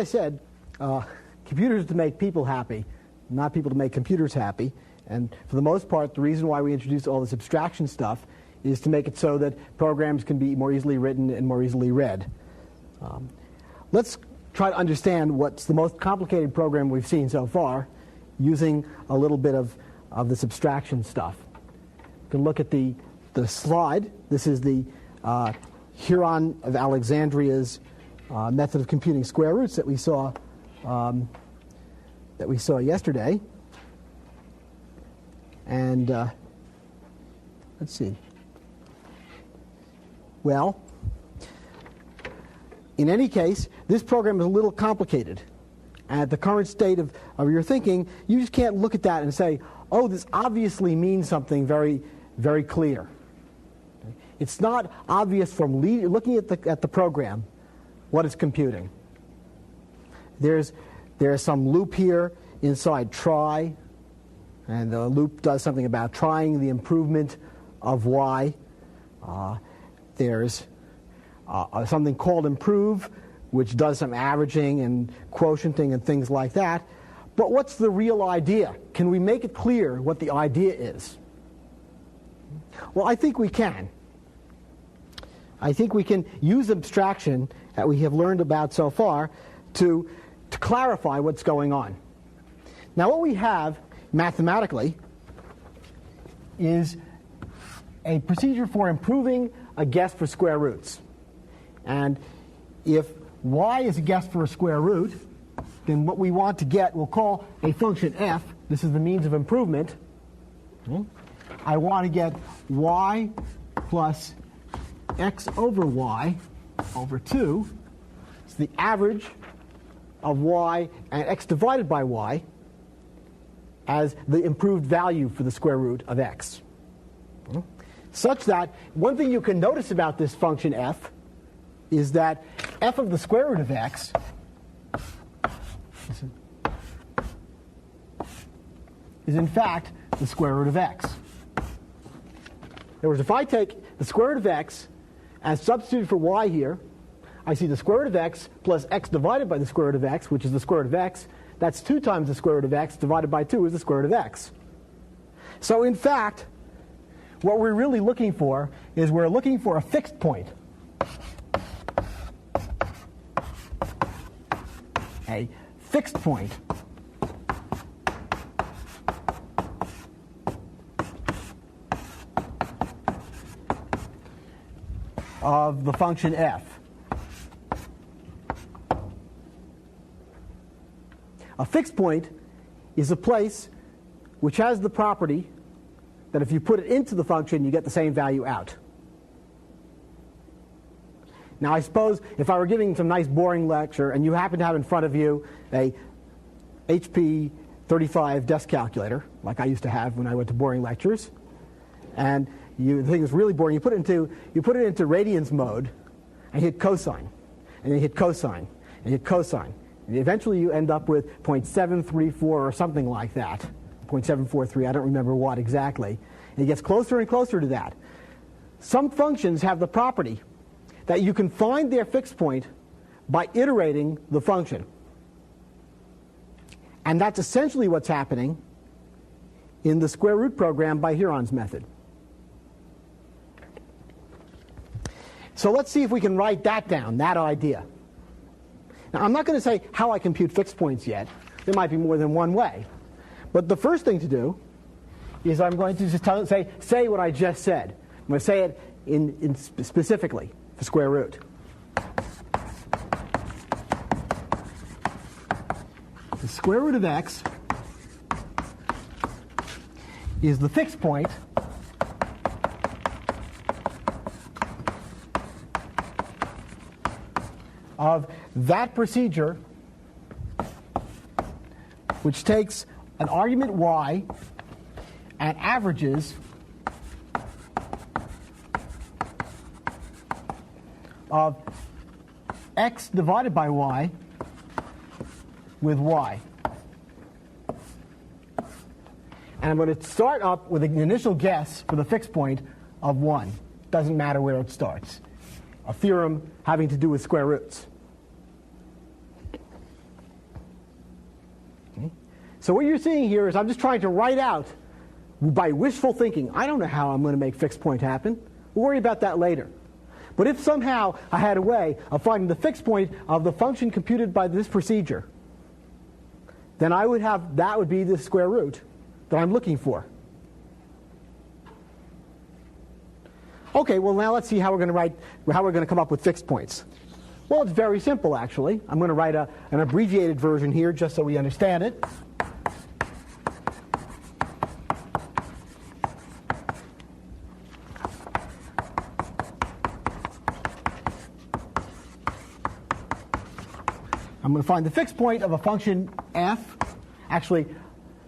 I said, computers to make people happy, not people to make computers happy. And for the most part, the reason why we introduced all this abstraction stuff is to make it so that programs can be more easily written and more easily read. Let's try to understand what's the most complicated program we've seen so far using a little bit of this abstraction stuff. You can look at the slide. This is the Huron of Alexandria's method of computing square roots that we saw yesterday. And let's see. Well, in any case, this program is a little complicated. And at the current state of your thinking, you just can't look at that and say, oh, this obviously means something very, very clear. It's not obvious from looking at the program what it's computing. There's some loop here inside try, and the loop does something about trying the improvement of y. There's something called improve, which does some averaging and quotienting and things like that. But what's the real idea? Can we make it clear what the idea is? Well, I think we can. I think we can use abstraction that we have learned about so far to clarify what's going on. Now, what we have mathematically is a procedure for improving a guess for square roots. And if y is a guess for a square root, then what we want to get, we'll call a function f. This is the means of improvement. I want to get y plus x over y over 2. It's the average of y and x divided by y as the improved value for the square root of x. Such that one thing you can notice about this function f is that f of the square root of x is in fact the square root of x. In other words, if I take the square root of x and substitute for y here, I see the square root of x plus x divided by the square root of x, which is the square root of x. That's 2 times the square root of x divided by 2 is the square root of x. So in fact, what we're really looking for is we're looking for a fixed point. A fixed point of the function f. A fixed point is a place which has the property that if you put it into the function, you get the same value out. Now, I suppose if I were giving some nice boring lecture and you happen to have in front of you a HP 35 desk calculator, like I used to have when I went to boring lectures, and the thing is really boring, you put it into radians mode and hit cosine, and then hit cosine, and hit cosine. And eventually you end up with 0.734 or something like that. 0.743, I don't remember what exactly. And it gets closer and closer to that. Some functions have the property that you can find their fixed point by iterating the function. And that's essentially what's happening in the square root program by Huron's method. So let's see if we can write that down, that idea. Now, I'm not going to say how I compute fixed points yet. There might be more than one way. But the first thing to do is I'm going to just say what I just said. I'm going to say it in specifically for square root. The square root of x is the fixed point of that procedure which takes an argument y and averages of x divided by y with y. And I'm going to start up with an initial guess for the fixed point of 1. Doesn't matter where it starts. A theorem having to do with square roots. So what you're seeing here is I'm just trying to write out, by wishful thinking, I don't know how I'm going to make fixed point happen. We'll worry about that later. But if somehow I had a way of finding the fixed point of the function computed by this procedure, then I would have, that would be the square root that I'm looking for. Okay, well now let's see how we're going to come up with fixed points. Well, it's very simple actually. I'm going to write an abbreviated version here just so we understand it. I'm going to find the fixed point of a function f. Actually,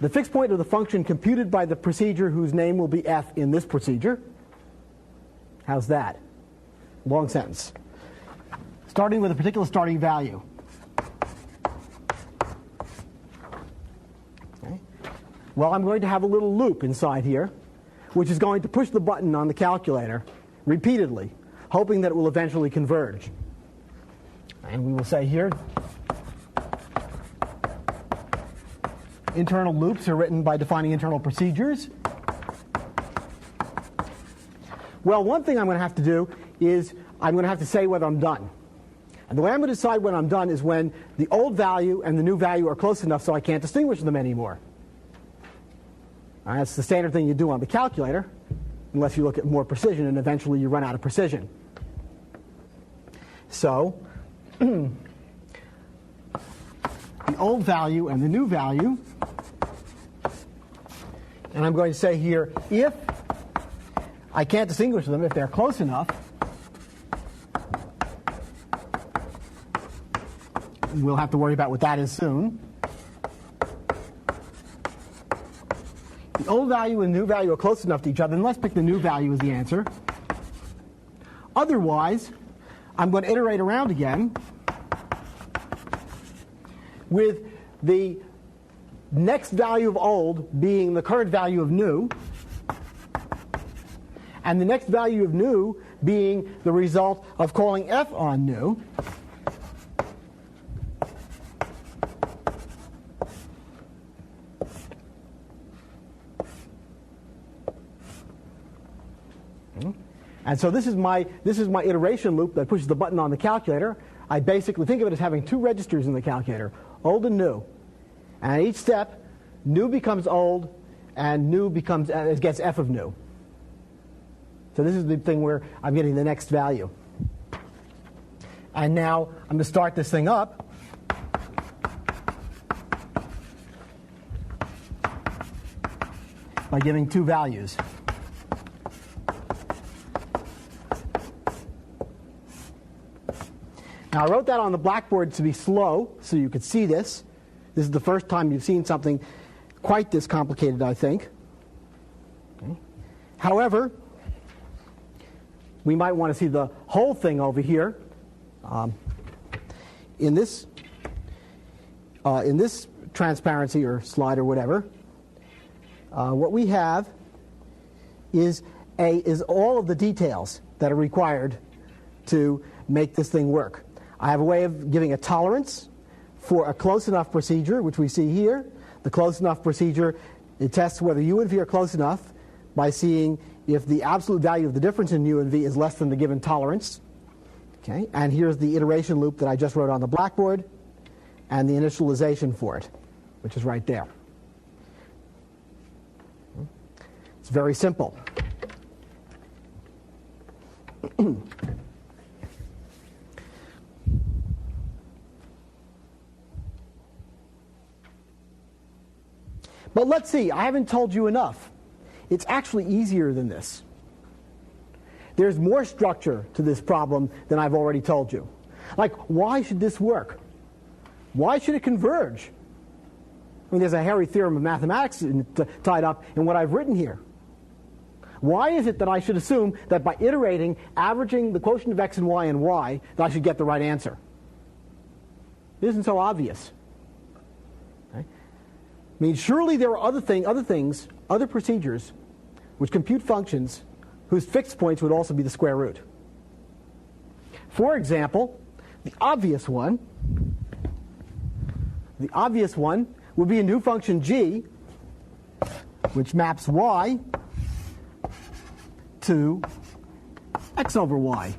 the fixed point of the function computed by the procedure whose name will be f in this procedure. How's that? Long sentence. Starting with a particular starting value. Okay. Well, I'm going to have a little loop inside here, which is going to push the button on the calculator repeatedly, hoping that it will eventually converge. And we will say here, internal loops are written by defining internal procedures. Well, one thing I'm going to have to do is I'm going to have to say whether I'm done. And the way I'm going to decide when I'm done is when the old value and the new value are close enough so I can't distinguish them anymore. That's the standard thing you do on the calculator, unless you look at more precision, and eventually you run out of precision. So, the old value and the new value, and I'm going to say here, if I can't distinguish them, if they're close enough, we'll have to worry about what that is soon. The old value and new value are close enough to each other, and let's pick the new value as the answer. Otherwise, I'm going to iterate around again with the next value of old being the current value of new, and the next value of new being the result of calling f on new. And so this is my iteration loop that pushes the button on the calculator. I basically think of it as having two registers in the calculator, old and new. And at each step, new becomes old, and new gets f of new. So this is the thing where I'm getting the next value. And now I'm going to start this thing up. By giving two values. Now I wrote that on the blackboard to be slow so you could see this. This is the first time you've seen something quite this complicated, I think. Okay. However, we might want to see the whole thing over here. In this transparency or slide or whatever, what we have is all of the details that are required to make this thing work. I have a way of giving a tolerance for a close enough procedure, which we see here. The close enough procedure, it tests whether u and v are close enough by seeing if the absolute value of the difference in u and v is less than the given tolerance. Okay, and here's the iteration loop that I just wrote on the blackboard, and the initialization for it, which is right there. It's very simple. But let's see, I haven't told you enough. It's actually easier than this. There's more structure to this problem than I've already told you. Like, why should this work? Why should it converge? I mean, there's a hairy theorem of mathematics tied up in what I've written here. Why is it that I should assume that by iterating, averaging the quotient of x and y, that I should get the right answer? It isn't so obvious. Okay? I mean, surely there are other procedures which compute functions whose fixed points would also be the square root. For example, the obvious one would be a new function g, which maps y to x over y.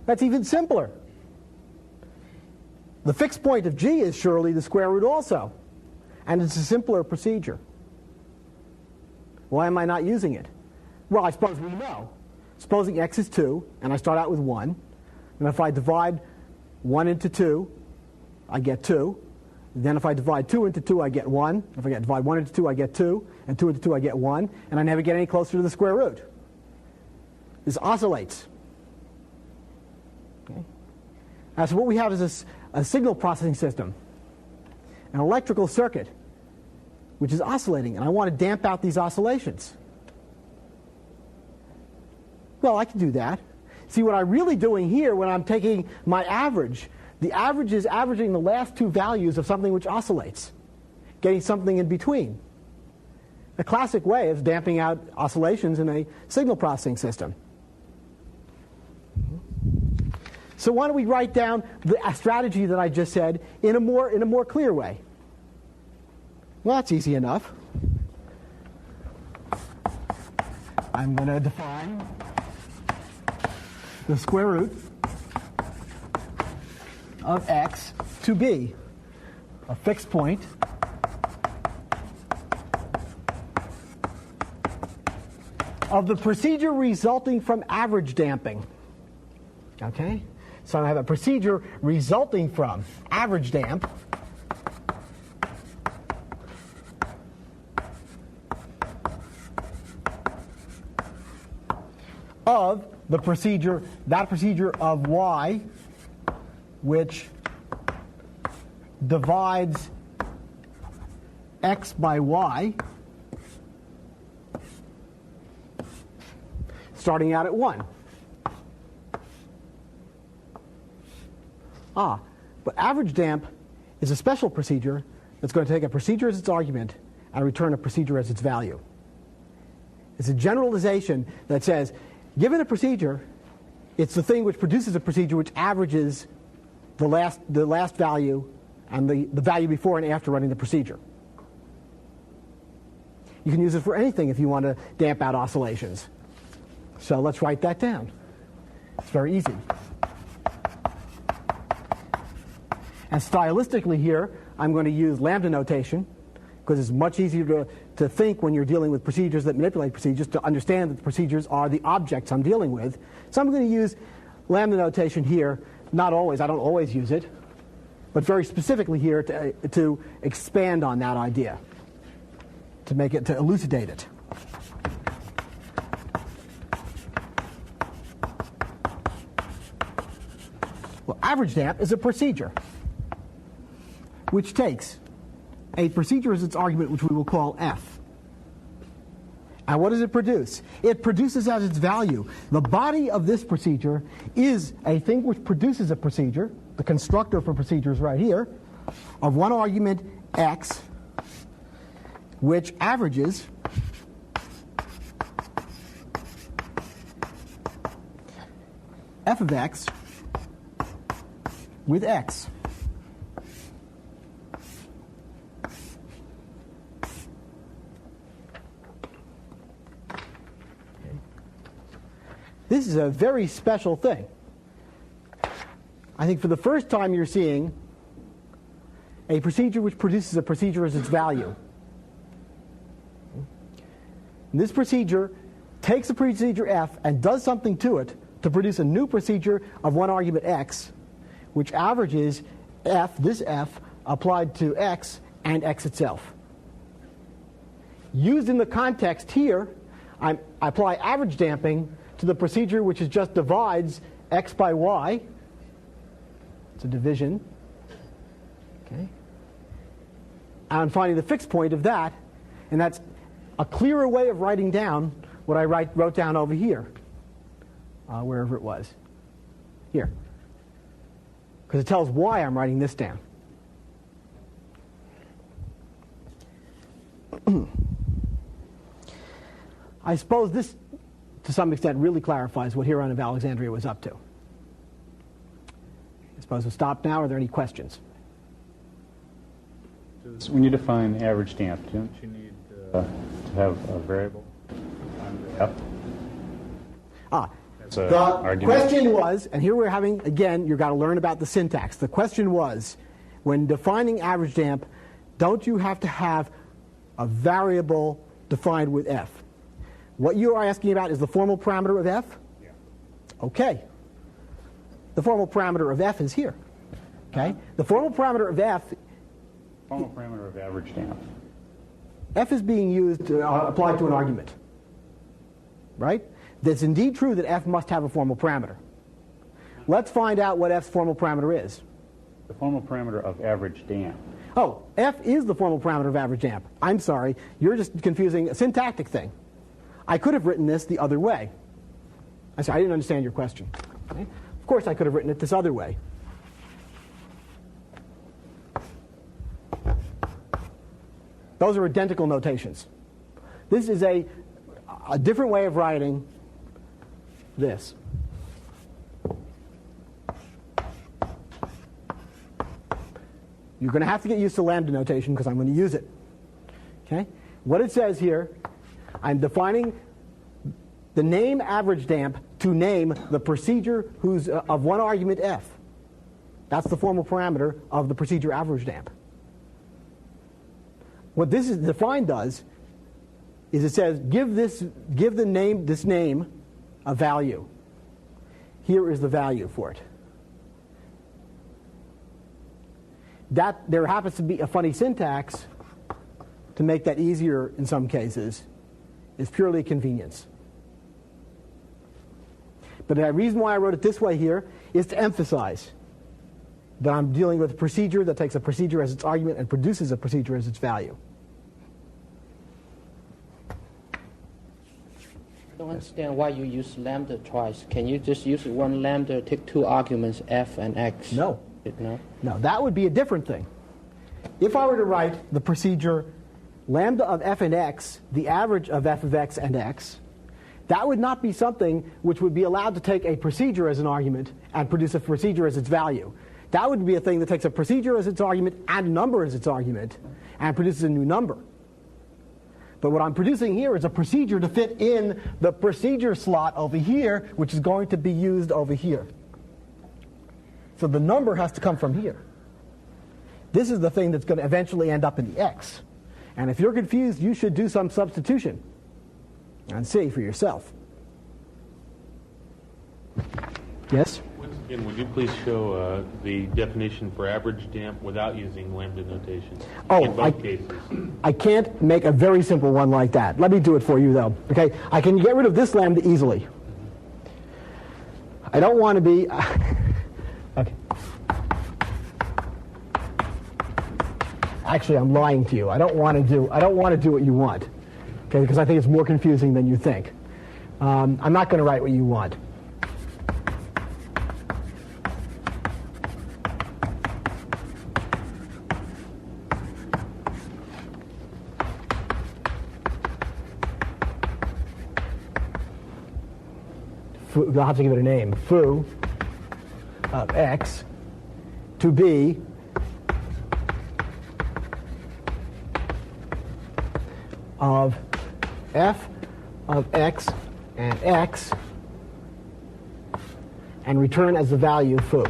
That's even simpler. The fixed point of g is surely the square root also, and it's a simpler procedure. Why am I not using it? Well, I suppose we know. Supposing x is 2, and I start out with 1, and if I divide 1 into 2, I get 2. Then if I divide 2 into 2, I get 1. If I divide 1 into 2, I get 2. And 2 into 2, I get 1. And I never get any closer to the square root. This oscillates. Okay? So what we have is a signal processing system, an electrical circuit, which is oscillating. And I want to damp out these oscillations. Well, I can do that. See, what I'm really doing here when I'm taking my average, the average is averaging the last two values of something which oscillates, getting something in between. A classic way of damping out oscillations in a signal processing system. So why don't we write down the strategy that I just said in a more clear way? Well, that's easy enough. I'm going to define the square root of x to be a fixed point of the procedure resulting from average damping. Okay? So I have a procedure resulting from average damp of that procedure of y, which divides x by y, starting out at 1. But average damp is a special procedure that's going to take a procedure as its argument and return a procedure as its value. It's a generalization that says, given a procedure, it's the thing which produces a procedure which averages the last value and the value before and after running the procedure. You can use it for anything if you want to damp out oscillations. So let's write that down. It's very easy. And stylistically here, I'm going to use lambda notation because it's much easier to think when you're dealing with procedures that manipulate procedures to understand that the procedures are the objects I'm dealing with. So I'm going to use lambda notation here. Not always. I don't always use it. But very specifically here to expand on that idea, to elucidate it. Well, average damp is a procedure which takes a procedure as its argument, which we will call f. And what does it produce? It produces as its value. The body of this procedure is a thing which produces a procedure, the constructor for procedures right here, of one argument x, which averages f of x with x. This is a very special thing. I think for the first time you're seeing a procedure which produces a procedure as its value. And this procedure takes a procedure f and does something to it to produce a new procedure of one argument x, which averages f, this f, applied to x and x itself. Used in the context here, I apply average damping to the procedure which just divides x by y. It's a division. Okay. And I'm finding the fixed point of that, and that's a clearer way of writing down what I wrote down over here, wherever it was. Here. Because it tells why I'm writing this down. I suppose this, to some extent, really clarifies what Hieron of Alexandria was up to. I suppose we'll stop now. Are there any questions? When you define average damp, don't you need to have a variable f? The question was, and here we're having, again, you've got to learn about the syntax. The question was, when defining average damp, don't you have to have a variable defined with f? What you are asking about is the formal parameter of f? Yeah. Okay. The formal parameter of f is here. Okay? The formal parameter of f... Formal parameter of average damp. f is being used to apply to an argument. Right? It's indeed true that f must have a formal parameter. Let's find out what f's formal parameter is. The formal parameter of average damp. Oh, f is the formal parameter of average damp. I'm sorry, you're just confusing a syntactic thing. I could have written this the other way. I'm sorry, I didn't understand your question. Okay? Of course I could have written it this other way. Those are identical notations. This is a different way of writing this. You're going to have to get used to lambda notation because I'm going to use it. Okay? What it says here, I'm defining the name average damp to name the procedure whose of one argument f. That's the formal parameter of the procedure average damp. What this is defined does is it says give this name a value. Here is the value for it. That there happens to be a funny syntax to make that easier in some cases is purely convenience. But the reason why I wrote it this way here is to emphasize that I'm dealing with a procedure that takes a procedure as its argument and produces a procedure as its value. I don't understand why you use lambda twice. Can you just use one lambda, take two arguments, f and x? No. No? No, that would be a different thing. If I were to write the procedure lambda of f and x, the average of f of x and x, that would not be something which would be allowed to take a procedure as an argument and produce a procedure as its value. That would be a thing that takes a procedure as its argument and a number as its argument and produces a new number. But what I'm producing here is a procedure to fit in the procedure slot over here, which is going to be used over here. So the number has to come from here. This is the thing that's going to eventually end up in the x. And if you're confused, you should do some substitution and see for yourself. Yes? Once again, would you please show the definition for average damp without using lambda notation in both cases? I can't make a very simple one like that. Let me do it for you, though. Okay, I can get rid of this lambda easily. I don't want to be... okay. Actually, I'm lying to you. I don't want to do what you want, okay? Because I think it's more confusing than you think. I'm not going to write what you want. I'll have to give it a name. Foo of x to be of f of x and return as the value foo.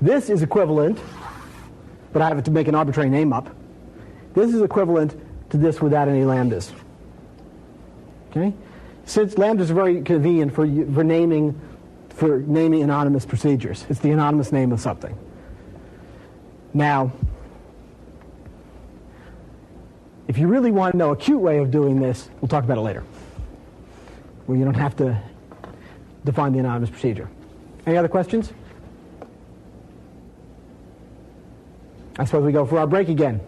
This is equivalent, but I have to make an arbitrary name up. This is equivalent to this without any lambdas. Okay? Since lambdas are very convenient for naming anonymous procedures. It's the anonymous name of something. Now, if you really want to know a cute way of doing this, we'll talk about it later, where you don't have to define the anonymous procedure. Any other questions? I suppose we go for our break again.